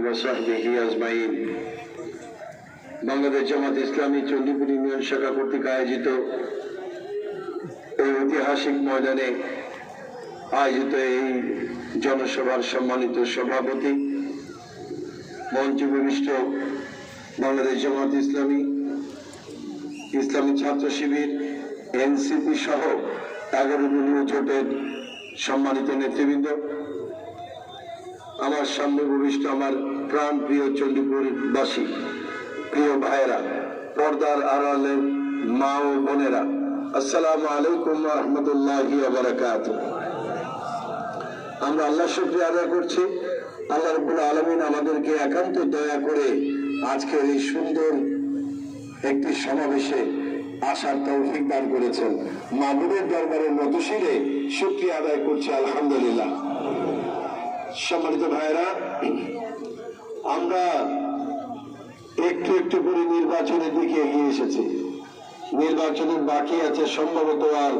وصحبه أجمعين। Bangladesh Jamaat Islami Chandipur union শাখা কর্তৃক আয়োজিত এই ঐতিহাসিক ময়দানে আয়োজিত এই জনসভার সম্মানিত সভাপতি, মঞ্চে উপবিষ্ট বাংলাদেশ জামাত ইসলামী, ইসলামী ছাত্র শিবির, এনসিপি সহ 11 দলীয় জোটের সম্মানিত নেতৃবৃন্দ, আমার সামনে উপবিষ্ট আমার প্রাণ প্রিয় চণ্ডীপুরবাসী, প্রিয় ভাইয়েরা, পর্দার আড়ালের মা ও বোনেরা, আসসালামু আলাইকুম ওয়া রাহমাতুল্লাহি ওয়া বারাকাতুহু। আমরা আল্লাহর শুকরিয়া আদায় করছি, আল্লাহ রাব্বুল আলামিন আমাদেরকে একান্ত দয়া করে আজকের এই সুন্দর একটি সমাবেশে আসার তৌফিক দান করেছেন। মাহবুবের দরবারে নতশিরে শুকরিয়া আদায় করছি, আলহামদুলিল্লাহ। সম্মানিত ভাইয়েরা, আমরা একটু একটু করে নির্বাচনের দিকে এগিয়ে এসেছি। নির্বাচনের বাকি আছে সম্ভবত আর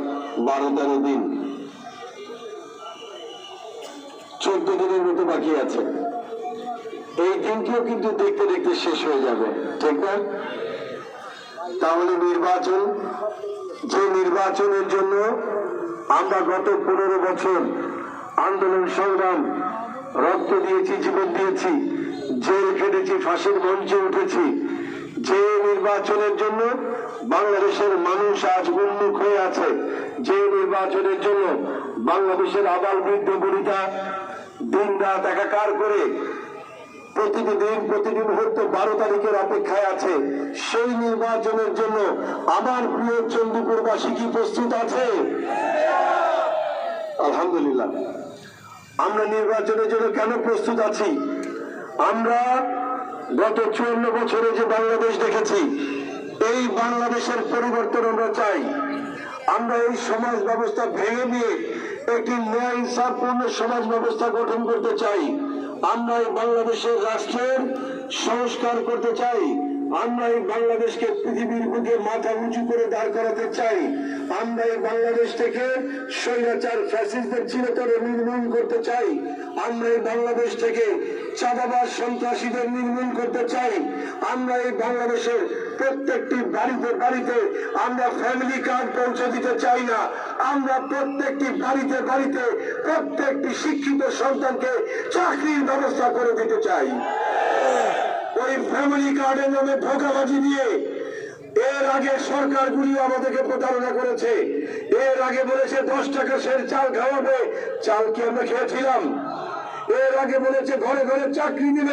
12-13 দিন, 14 দিনের মতো বাকি আছে। এই দিনটিও কিন্তু দেখতে দেখতে শেষ হয়ে যাবে, ঠিক না? তাহলে নির্বাচন, যে নির্বাচনের জন্য আমরা গত 15 বছর আন্দোলন সংগ্রাম, রক্ত দিয়েছি, জীবন দিয়েছি, জেল খেটেছি, ফাঁসির মঞ্চে উঠেছি, যে নির্বাচনের জন্য বাংলাদেশের মানুষ আজ উন্মুখ হয়ে আছে, যে নির্বাচনের জন্য বাংলাদেশের আবাল বৃদ্ধ বনিতা দিন রাত একাকার করে প্রতিটি মুহূর্ত 12 তারিখের অপেক্ষায় আছে, সেই নির্বাচনের জন্য আমার প্রিয় চণ্ডীপুরবাসী কি প্রস্তুত আছে? আলহামদুলিল্লাহ। আমরা নির্বাচনের জন্য কেন প্রস্তুত আছি? আমরা গত 54 বছরে যে বাংলাদেশ দেখেছি, এই বাংলাদেশের পরিবর্তন আমরা চাই। আমরা এই সমাজ ব্যবস্থা ভেঙে দিয়ে একটি ন্যায় ইনসাফপূর্ণ সমাজ ব্যবস্থা গঠন করতে চাই। আমরা এই বাংলাদেশের রাষ্ট্রের সংস্কার করতে চাই। আমরা এই বাংলাদেশকে পৃথিবীর বুকে মাথা উঁচু করে দাঁড় করাতে চাই। আমরা এই বাংলাদেশ থেকে স্বৈরাচার ফ্যাসিস্টদের চিরতরে নির্মূল করতে চাই। আমরা এই বাংলাদেশ থেকে চাঁদাবাজ সন্ত্রাসীদের নির্মূল করতে চাই। আমরা এই বাংলাদেশের প্রত্যেকটি বাড়িতে বাড়িতে আমরা ফ্যামিলি কার্ড পৌঁছে দিতে চাই না। আমরা প্রত্যেকটি বাড়িতে বাড়িতে প্রত্যেকটি শিক্ষিত সন্তানকে চাকরির ব্যবস্থা করে দিতে চাই। ওই ফ্যামিলি কার্ডের নামে ধোঁকাবাজি দিয়ে এর আগে সরকারগুলি আমাদেরকে প্রতারণা করেছে। এর আগে বলেছে 10 টাকা সের চাল খাওয়াবে, চাল কি আমরা খেয়েছিলাম? এর আগে বলেছে ঘরে ঘরে চাকরি দিবে।